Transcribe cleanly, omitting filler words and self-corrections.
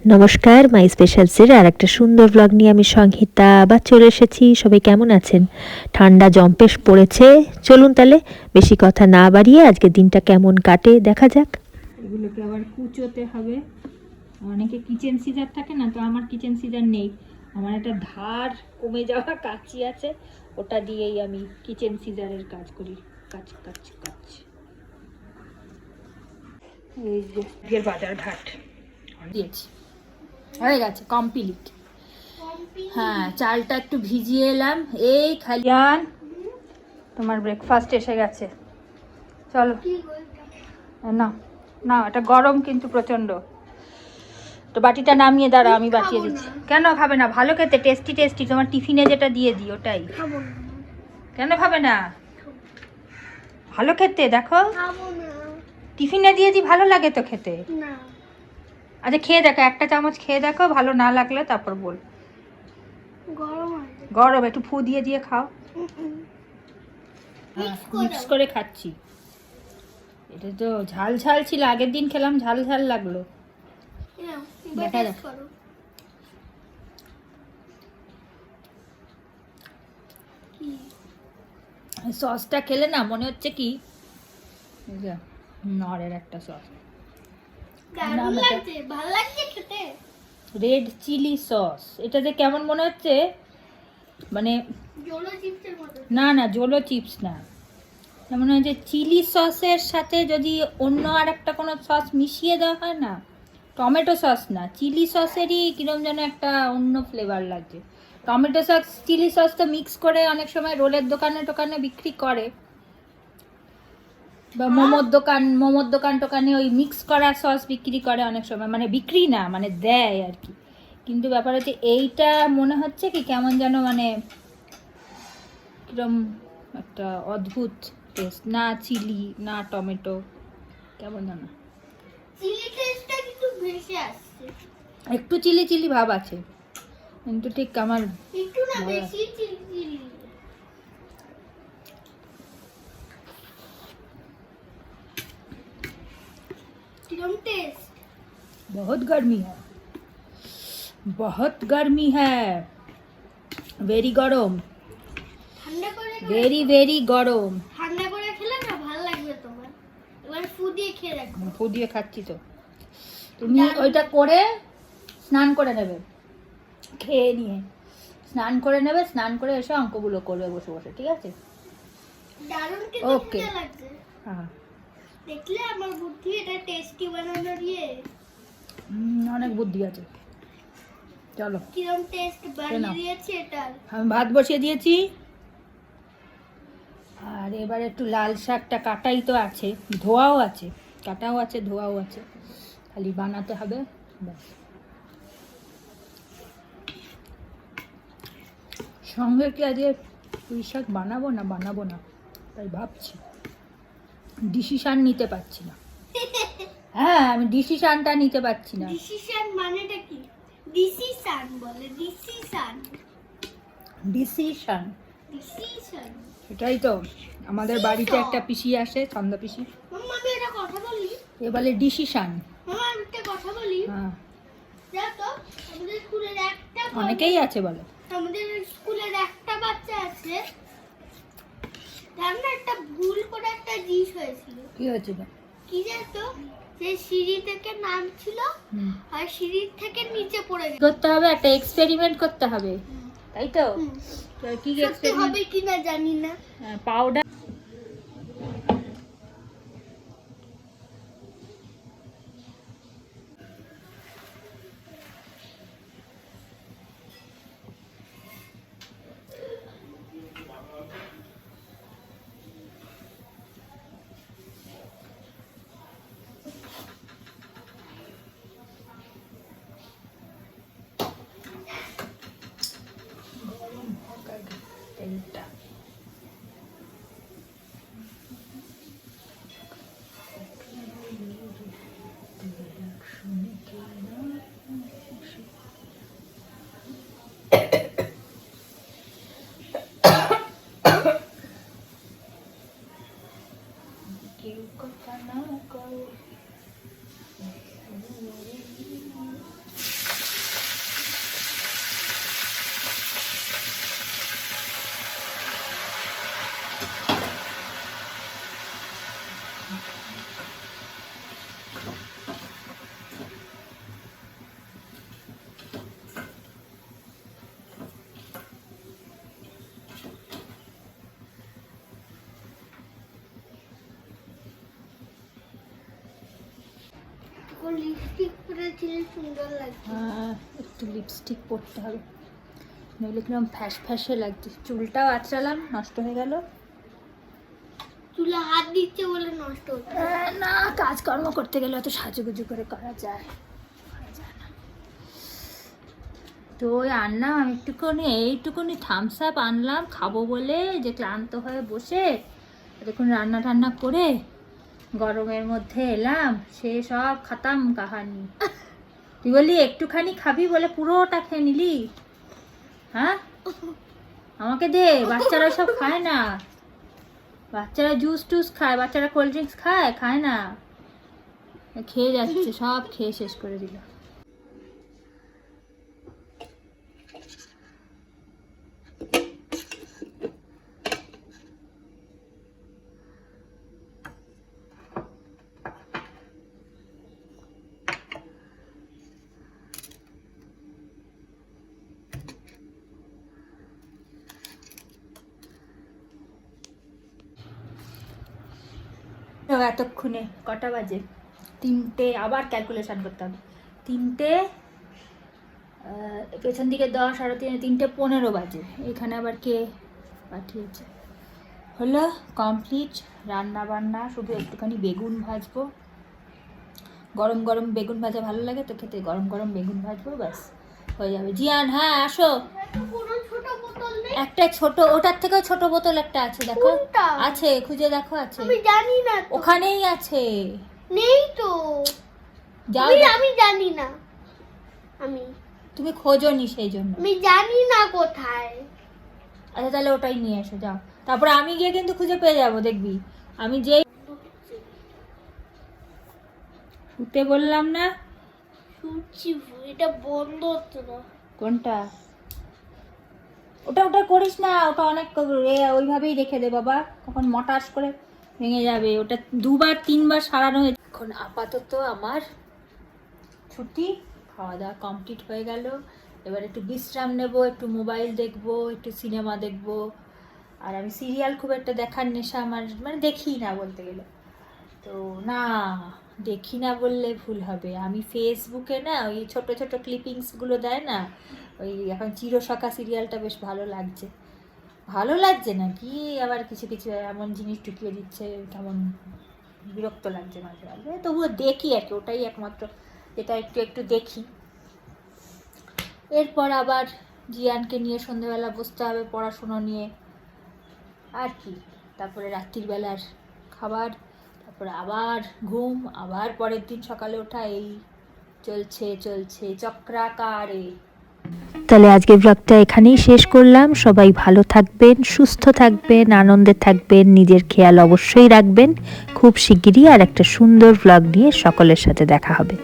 নমস্কার, মাই স্পেশালসের আর একটা সুন্দর ব্লগ নিয়ে আমি সংহিতা আবার চলে এসেছি। সবাই কেমন আছেন? ঠান্ডা জম্পেশ পড়েছে। চলুন তাহলে বেশি কথা না বাড়িয়ে আজকে দিনটা কেমন কাটে দেখা যাক। এগুলোকে আবার কুচোতে হবে। অনেকে কিচেন সিজার থাকে না, তো আমার কিচেন সিজার নেই। আমার একটা ধার কমে যাওয়া কাঁচি আছে, ওটা দিয়েই আমি কিচেন সিজারের কাজ করি। কাজ কাজ কাজ। এই যে বিয়ের বাজার ঘাট দিয়েছি, হয়ে গেছে কমপ্লিট। হ্যাঁ, চালটা একটু ভিজিয়ে এলাম। এই খালিয়ান, তোমার ব্রেকফাস্ট এসে গেছে। চলো না না, এটা গরম কিন্তু প্রচন্ড। তো বাটিটা নামিয়ে দাঁড়া, আমি বাটিয়ে দিচ্ছি। কেন খাবে না? ভালো খেতে, টেস্টি টেস্টি। তোমার টিফিনে যেটা দিয়ে দিই ওটাই। কেন খাবে না? ভালো খেতে, দেখো টিফিনে দিয়ে দিই, ভালো লাগে তো খেতে। আচ্ছা খেয়ে দেখো, একটা চামচ খেয়ে দেখো, ভালো না লাগলে তারপর বল। গরম, একটু ফু দিয়ে দিয়ে খাও। মিক্স করে খাচ্ছি। এটা তো ঝাল ঝাল ছিল, আগের দিন খেলাম, ঝাল ঝাল লাগলো। দেখা যাক। সসটা খেলে না মনে হচ্ছে কি নরের একটা সস, রেড চিলি সস। এটাতে কেমন মনে হচ্ছে, মানে না না, জোলো চিপস না, মনে হয় যে চিলি সসের সাথে যদি অন্য আর একটা কোনো সস মিশিয়ে দেওয়া হয় না, টমেটো সস না, চিলি সসেরই কিরম যেন একটা অন্য ফ্লেভার লাগছে। টমেটো সস চিলি সস তো মিক্স করে অনেক সময় রোলের দোকানে টোকানে বিক্রি করে, বা মোমোর দোকান টোকানে ওই মিক্স করা সস বিক্রি করে অনেক সময়, মানে বিক্রি না মানে দেয় আর কি। কিন্তু ব্যাপার হচ্ছে এইটা মনে হচ্ছে কি কেমন যেন মানে কিরম একটা অদ্ভুত টেস্ট, না চিলি না টমেটো, কেমন যেন একটু চিলি চিলি ভাব আছে, কিন্তু ঠিক আমার बहुत गर्मी है, बहुत गर्मी है, वेरी गरम, वेरी वेरी गरम। ঠান্ডা করে খেলে না ভালো লাগবে তোমার। এবার ফু দিয়ে খেয়ে দেখো। ফু দিয়ে খাচ্ছি তো। তুমি ওইটা করে স্নান করে নেবে, খেয়ে নিয়ে স্নান করে নেবে, স্নান করে এসে অঙ্কগুলো করবে বসে বসে, ঠিক আছে? দারুণ কিন্তু মজা লাগছে। হ্যাঁ, দেখলে আমার বুদ্ধি, এটা টেস্টি বানানোর অনেক বুদ্ধি আছে। চলো, কিরম টেস্ট বানিয়ে দিয়েছি এটা। আমি ভাত বসিয়ে দিয়েছি, আর এবার একটু লাল শাকটা কাটাই তো আছে, ধোয়াও আছে, কাটাও আছে, ধোয়াও আছে, খালি বানাতে হবে ব্যাস। সঙ্গে কি আজকে পুঁই শাক বানাবো না তাই ভাবছি, ডিসিশন নিতে পারছি না। হ্যাঁ, আমি ডিসিশনটা নিতে পারছি না। ডিসিশন মানেটা কি? ডিসিশন বলে, ডিসিশন ডিসিশন ডিসিশন সেটাই তো। আমাদের বাড়িতে একটা পিসি আসে, চন্দা পিসি, আমি একটা কথা বলি, এ বলে ডিসিশন। মামা আমি একটা কথা বলি। হ্যাঁ, যা তো, আমাদের স্কুলের একটা অনেকেই আছে বলে, আমাদের স্কুলের একটা বাচ্চা আছে, তার না একটা ভুল করে একটা জিনিস হয়েছিল। কি হয়েছিল? কি জানো, যে সিঁড়ি থেকে নামছিল আর সিঁড়ি থেকে নিচে পড়ে গেছে। করতে হবে, একটা এক্সপেরিমেন্ট করতে হবে, তাই তো? কি এক্সপেরিমেন্ট হবে কিনা জানি না। পাউডার তেলটা লিপস্টিক পরেছিলে সুন্দর লাগছে। হ্যাঁ, একটু লিপস্টিক পরতে হবে, নইলে কিরকম ফ্যাস ফ্যাসে লাগছে। চুলটাও আঁচড়ালাম, নষ্ট হয়ে গেল। চুলে হাত দিচ্ছে বলে নষ্ট হচ্ছে। না, কাজকর্ম করতে গেলে অত সাজুগুজু করে করা যায় না। তো ওই আনলাম আমি এইটুকুনি থামস আপ আনলাম খাবো বলে, যে ক্লান্ত হয়ে বসে দেখুন রান্না টান্না করে গরমের মধ্যে এলাম, সে সব খাতাম কাহানি। তুই বললি একটুখানি খাবি বলে পুরোটা খেয়ে নিলি। হ্যাঁ, আমাকে দে, বাচ্চারা সব খায় না, বাচ্চারা জুস টুস খায়, বাচ্চারা কোল্ড ড্রিঙ্কস খায় না, খেয়ে যাচ্ছে, সব খেয়ে শেষ করে দিল। এতক্ষণে কটা বাজে? 3টে, আবার ক্যালকুলেশন করতে হবে। 3টে, পেছন দিকে 10, 3:30, 3:15 বাজে। এখানে আবার কে পাঠিয়েছে? হলো কমপ্লিট রান্না বান্না, শুধু একটুখানি বেগুন ভাজবো। গরম গরম বেগুন ভাজা ভালো লাগে তো খেতে, গরম গরম বেগুন ভাজবো, ব্যাস হয়ে যাবে। জিয়ান, হ্যাঁ আসো। একটা ছোট, ওটার থেকেও ছোট বোতল একটা আছে, দেখো আছে, খুঁজে দেখো, আছে, আমি জানি না, ওখানেই আছে। নেই তো, যাও, আমি জানি না, তুমি খোঁজোনি সেই জন্য। আমি জানি না কোথায়। আচ্ছা তাহলে ওটাই নিয়ে এসো, যাও। তারপরে আমি গিয়ে কিন্তু খুঁজে পেয়ে যাবো, দেখবি। আমি যেই শুতে বললাম না, শুনছি এটা বন্ধ হচ্ছে না। কোনটা? ওটা করিস না, ওটা অনেক ওইভাবেই রেখে দে বাবা, কখন মটাস করে ভেঙে যাবে। ওটা 2বার 3বার সারানো হয়েছে। এখন আপাতত আমার ছুটি, খাওয়া দাওয়া কমপ্লিট হয়ে গেল। এবার একটু বিশ্রাম নেব, একটু মোবাইল দেখবো, একটু সিনেমা দেখবো। আর আমি সিরিয়াল খুব একটা দেখার নেশা আমার, মানে দেখি না বলতে গেলে। তো না, দেখি না বললে ভুল হবে, আমি ফেসবুকে না ওই ছোট ছোট ক্লিপিংসগুলো দেয় না, ওই এখন চিরসখা সিরিয়ালটা বেশ ভালো লাগছে না কি, আবার কিছু কিছু এমন জিনিস ঢুকিয়ে দিচ্ছে, কেমন বিরক্ত লাগছে মাঝে মাঝে। তবুও দেখি আর কি, ওটাই একমাত্র যেটা একটু দেখি। এরপর আবার জিয়ানকে নিয়ে সন্ধ্যেবেলা বসতে হবে পড়াশুনো নিয়ে, আর কি। তারপরে রাত্রির বেলার খাবার, তারপরে আবার ঘুম, আবার পরের দিন সকালে ওঠা, এই চলছে চক্রাকারে। তাহলে আজকের ব্লগটা এখানেই শেষ করলাম। সবাই ভালো থাকবেন, সুস্থ থাকবেন, আনন্দে থাকবেন, নিজের খেয়াল অবশ্যই রাখবেন। খুব শিগগিরই আর একটা সুন্দর ব্লগ নিয়ে সকলের সাথে দেখা হবে।